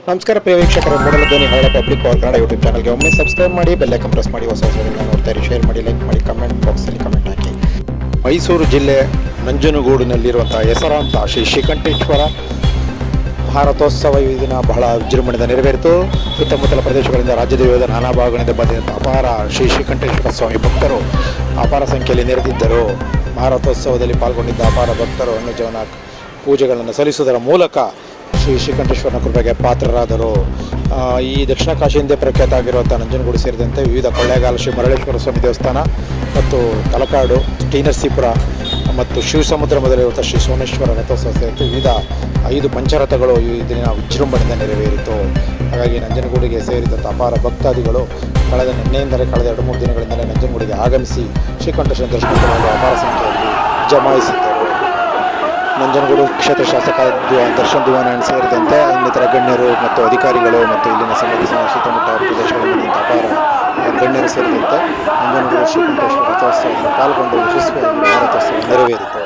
ನಮಸ್ಕಾರ ಪ್ರಿಯ ವೀಕ್ಷಕರೇ, ಮೂಡಲ ಧ್ವನಿ ಹರಳ ಪಬ್ಲಿಕ್ ಪವರ್ ಕನ್ನಡ ಯೂಟ್ಯೂಬ್ ಚಾನಲ್ಗೆ ಒಮ್ಮೆ ಸಬ್ಸ್ಕ್ರೈಬ್ ಮಾಡಿ, ಬೆಲ್ ಐಕಾನ್ ಪ್ರೆಸ್ ಮಾಡಿ, ಹೊಸ ಹೊಸದನ್ನು ನೋಡ್ತಾರೆ, ಶೇರ್ ಮಾಡಿ, ಲೈಕ್ ಮಾಡಿ, ಕಮೆಂಟ್ ಬಾಕ್ಸಲ್ಲಿ ಕಮೆಂಟ್ ಹಾಕಿ. ಮೈಸೂರು ಜಿಲ್ಲೆ ನಂಜನಗೂಡಿನಲ್ಲಿರುವಂಥ ಹೆಸರಾಂತ ಶ್ರೀ ಶ್ರೀಕಂಠೇಶ್ವರ ಭಾರತೋತ್ಸವ ಈ ದಿನ ಬಹಳ ವಿಜೃಂಭಣೆಯಿಂದ ನೆರವೇರಿತು. ಸುತ್ತಮುತ್ತಲ ಪ್ರದೇಶಗಳಿಂದ ರಾಜ್ಯದ ವಿವಿಧ ನಾನಾ ಭಾಗಗಳಿಂದ ಬಂದಿದ್ದಂಥ ಅಪಾರ ಶ್ರೀ ಶ್ರೀಕಂಠೇಶ್ವರ ಸ್ವಾಮಿ ಭಕ್ತರು ಅಪಾರ ಸಂಖ್ಯೆಯಲ್ಲಿ ನೆರೆದಿದ್ದರು. ಭಾರತೋತ್ಸವದಲ್ಲಿ ಪಾಲ್ಗೊಂಡಿದ್ದ ಅಪಾರ ಭಕ್ತರು ಅನ್ನಜವನ ಪೂಜೆಗಳನ್ನು ಸಲ್ಲಿಸುವುದರ ಮೂಲಕ ಶ್ರೀ ಶ್ರೀಕಂಠೇಶ್ವರನ ಕೃಪೆಗೆ ಪಾತ್ರರಾದರು. ಈ ದಕ್ಷಿಣ ಕಾಶಿಯಿಂದ ಪ್ರಖ್ಯಾತ ಆಗಿರುವಂಥ ನಂಜನಗೂಡು ಸೇರಿದಂತೆ ವಿವಿಧ ಕೊಳ್ಳೇಗಾಲ ಶ್ರೀ ಮರಳೇಶ್ವರ ಸ್ವಾಮಿ ದೇವಸ್ಥಾನ ಮತ್ತು ತಲಕಾಡು, ಟಿ ನರಸೀಪುರ ಮತ್ತು ಶಿವಸಮುದ್ರ ಮೊದಲಿರುವಂಥ ಶ್ರೀ ಸೋಮೇಶ್ವರ ರಥೋತ್ಸವ ಸೇರಿತು ವಿವಿಧ 5 ಪಂಚರಥಗಳು ಈ ದಿನ ವಿಜೃಂಭಣೆಯಿಂದ ನೆರವೇರಿತು. ಹಾಗಾಗಿ ನಂಜನಗೂಡಿಗೆ ಸೇರಿದಂಥ ಅಪಾರ ಭಕ್ತಾದಿಗಳು ನಿನ್ನೆಯಿಂದಲೇ ಕಳೆದ 2-3 ದಿನಗಳಿಂದಲೇ ನಂಜನಗೂಡಿಗೆ ಆಗಮಿಸಿ ಶ್ರೀಕಂಠೇಶ್ವರ ದರ್ಶನ ಮಾಡಲು ಅಪಾರ ಸಂಖ್ಯೆಯಲ್ಲಿ ಜಮಾಯಿಸಿದ್ದರು. ನಂಜನಗೂಡು ಕ್ಷೇತ್ರ ಶಾಸಕ ದರ್ಶನ್ ದಿವಾನಯ್ಯ ಸೇರಿದಂತೆ ಇನ್ನಿತರ ಗಣ್ಯರು ಮತ್ತು ಅಧಿಕಾರಿಗಳು ಮತ್ತು ಇಲ್ಲಿನ ಸಂಬಂಧಿಸಿದ ಸುತ್ತಮುತ್ತ ಪ್ರದೇಶಗಳಲ್ಲಿ ಅಪಾರ ಗಣ್ಯರು ಸೇರಿದಂತೆ ನಂಜನಗೂಡು ಶ್ರೀಕಂಠೇಶ್ವರ ರಥೋತ್ಸವದಲ್ಲಿ ಪಾಲ್ಗೊಂಡು ಯಶಸ್ವಿಯಾಗಿ ಭಾರತೋತ್ಸವ ನೆರವೇರಿತು.